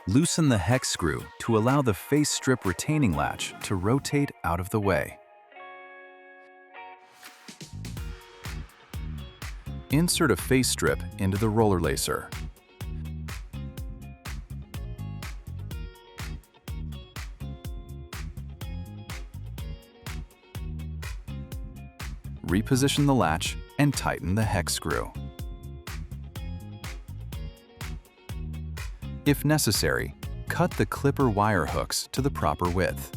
Loosen the hex screw to allow the face strip retaining latch to rotate out of the way. Insert a face strip into the roller lacer. Reposition the latch and tighten the hex screw. If necessary, cut the clipper wire hooks to the proper width.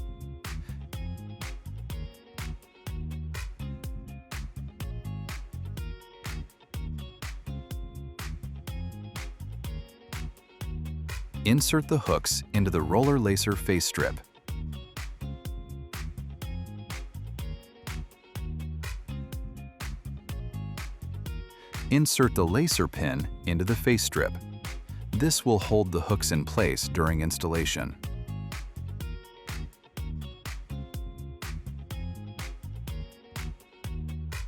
Insert the hooks into the roller lacer face strip. Insert the lacer pin into the face strip. This will hold the hooks in place during installation.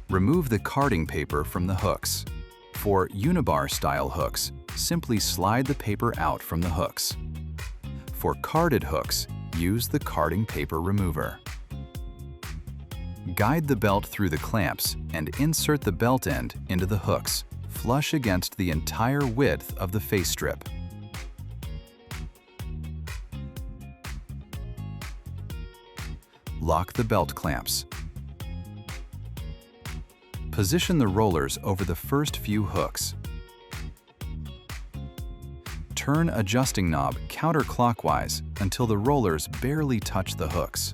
Remove the carding paper from the hooks. For unibar-style hooks, simply slide the paper out from the hooks. For carded hooks, use the carding paper remover. Guide the belt through the clamps and insert the belt end into the hooks, flush against the entire width of the face strip. Lock the belt clamps. Position the rollers over the first few hooks. Turn adjusting knob counterclockwise until the rollers barely touch the hooks.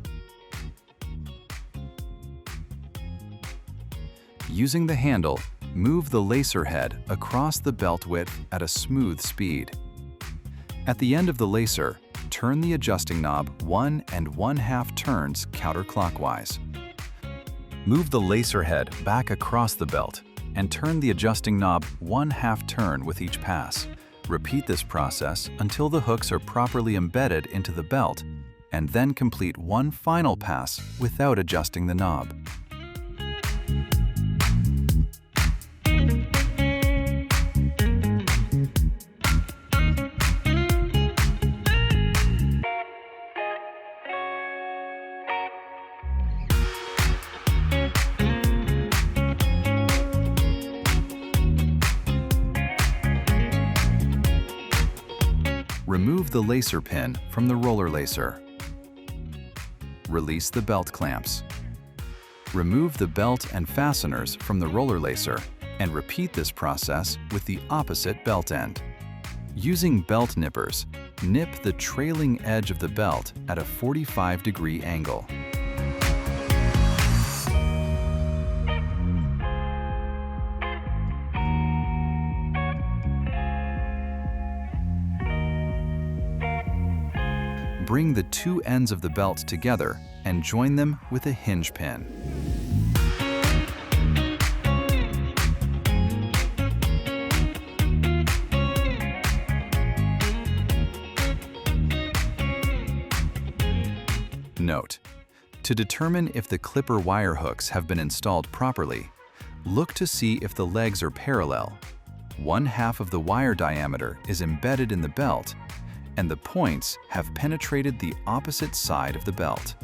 Using the handle, move the lacer head across the belt width at a smooth speed. At the end of the lacer, turn the adjusting knob 1 1/2 turns counterclockwise. Move the lacer head back across the belt and turn the adjusting knob 1/2 turn with each pass. Repeat this process until the hooks are properly embedded into the belt, and then complete one final pass without adjusting the knob. Remove the lacer pin from the roller lacer. Release the belt clamps. Remove the belt and fasteners from the roller lacer and repeat this process with the opposite belt end. Using belt nippers, nip the trailing edge of the belt at a 45-degree angle. Bring the two ends of the belt together and join them with a hinge pin. Note: to determine if the clipper wire hooks have been installed properly, look to see if the legs are parallel. 1/2 of the wire diameter is embedded in the belt, and the points have penetrated the opposite side of the belt.